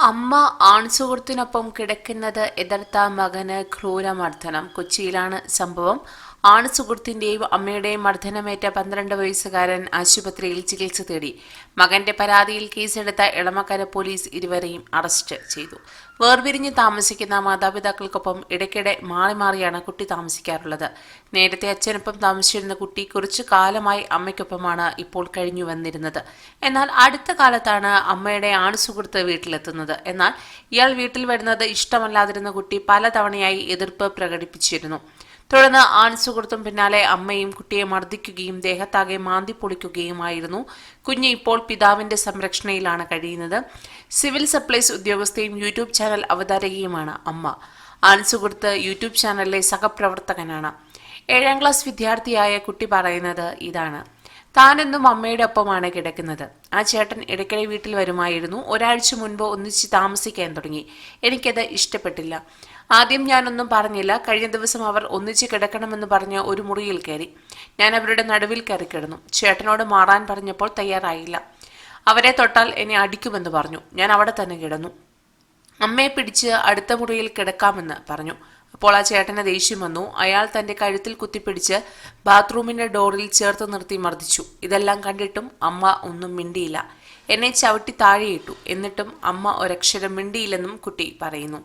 അമ്മ ആൺസുഹൃത്തിനൊപ്പം കിടക്കുന്നത് എതിർത്ത മകന് ക്രൂരമർദ്ദനം. കൊച്ചിയിലാണ് സംഭവം. ആൺസുഹൃത്തിന്റെയും അമ്മയുടെയും മർദ്ദനമേറ്റ 12 വയസ്സുകാരൻ ആശുപത്രിയിൽ ചികിത്സ തേടി. മകന്റെ പരാതിയിൽ കേസെടുത്ത എളമക്കര പോലീസ് ഇരുവരെയും അറസ്റ്റ് ചെയ്തു. വേർപിരിഞ്ഞ് താമസിക്കുന്ന മാതാപിതാക്കൾക്കൊപ്പം ഇടയ്ക്കിടെ മാറി മാറിയാണ് കുട്ടി താമസിക്കാറുള്ളത്. നേരത്തെ അച്ഛനൊപ്പം താമസിച്ചിരുന്ന കുട്ടി കുറച്ചു കാലമായി അമ്മയ്ക്കൊപ്പമാണ് ഇപ്പോൾ കഴിഞ്ഞു വന്നിരുന്നത്. എന്നാൽ അടുത്ത കാലത്താണ് അമ്മയുടെ ആൺസുഹൃത്ത് വീട്ടിലെത്തുന്നത്. എന്നാൽ ഇയാൾ വീട്ടിൽ വരുന്നത് ഇഷ്ടമല്ലാതിരുന്ന കുട്ടി പലതവണയായി എതിർപ്പ് പ്രകടിപ്പിച്ചിരുന്നു. തുടർന്ന് ആൺസുഹൃത്തും പിന്നാലെ അമ്മയും കുട്ടിയെ മർദ്ദിക്കുകയും ദേഹത്താകെ മാന്തി പൊളിക്കുകയുമായിരുന്നു. കുഞ്ഞ് ഇപ്പോൾ പിതാവിന്റെ സംരക്ഷണയിലാണ് കഴിയുന്നത്. സിവിൽ സപ്ലൈസ് ഉദ്യോഗസ്ഥയും യൂട്യൂബ് ചാനൽ അവതാരകയുമാണ് അമ്മ. ആൺസുഹൃത്ത് യൂട്യൂബ് ചാനലിലെ സഹപ്രവർത്തകനാണ്. 7ാം ക്ലാസ് വിദ്യാർത്ഥിയായ കുട്ടി പറയുന്നത് ഇതാണ്: താനെന്നും അമ്മയുടെ ഒപ്പമാണ് കിടക്കുന്നത്. ആ ചേട്ടൻ ഇടയ്ക്കിടെ വീട്ടിൽ വരുമായിരുന്നു. ഒരാഴ്ച മുൻപ് ഒന്നിച്ച് താമസിക്കാൻ തുടങ്ങി. എനിക്കത് ഇഷ്ടപ്പെട്ടില്ല. ആദ്യം ഞാനൊന്നും പറഞ്ഞില്ല. കഴിഞ്ഞ ദിവസം അവർ ഒന്നിച്ച് കിടക്കണമെന്ന് പറഞ്ഞ് ഒരു മുറിയിൽ കയറി. ഞാൻ അവരുടെ നടുവിൽ കയറി കിടന്നു. ചേട്ടനോട് മാറാൻ പറഞ്ഞപ്പോൾ തയ്യാറായില്ല. അവരെ തൊട്ടാൽ എന്നെ അടിക്കുമെന്ന് പറഞ്ഞു. ഞാൻ അവിടെ തന്നെ കിടന്നു. അമ്മയെ പിടിച്ച് അടുത്ത മുറിയിൽ കിടക്കാമെന്ന് പറഞ്ഞു. അപ്പോൾ ആ ചേട്ടന് ദേഷ്യം വന്നു. അയാൾ തന്റെ കഴുത്തിൽ കുത്തിപ്പിടിച്ച് ബാത്റൂമിന്റെ ഡോറിൽ ചേർത്ത് നിർത്തി മർദ്ദിച്ചു. ഇതെല്ലാം കണ്ടിട്ടും അമ്മ ഒന്നും മിണ്ടിയില്ല. എന്നെ ചവിട്ടി താഴെയിട്ടു. എന്നിട്ടും അമ്മ ഒരക്ഷരം മിണ്ടിയില്ലെന്നും കുട്ടി പറയുന്നു.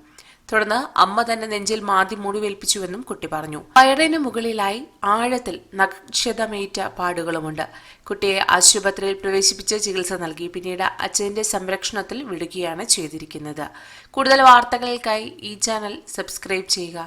തുടർന്ന് അമ്മ തന്നെ നെഞ്ചിൽ മാന്തി മുറിവേൽപ്പിച്ചുവെന്നും കുട്ടി പറഞ്ഞു. വയറിന് മുകളിലായി ആഴത്തിൽ നക്ഷതമേറ്റ പാടുകളുമുണ്ട്. കുട്ടിയെ ആശുപത്രിയിൽ പ്രവേശിപ്പിച്ച് ചികിത്സ നൽകി. പിന്നീട് അച്ഛന്റെ സംരക്ഷണത്തിൽ വിടുകയാണ് ചെയ്തിരിക്കുന്നത്. കൂടുതൽ വാർത്തകൾക്കായി ഈ ചാനൽ സബ്സ്ക്രൈബ് ചെയ്യുക.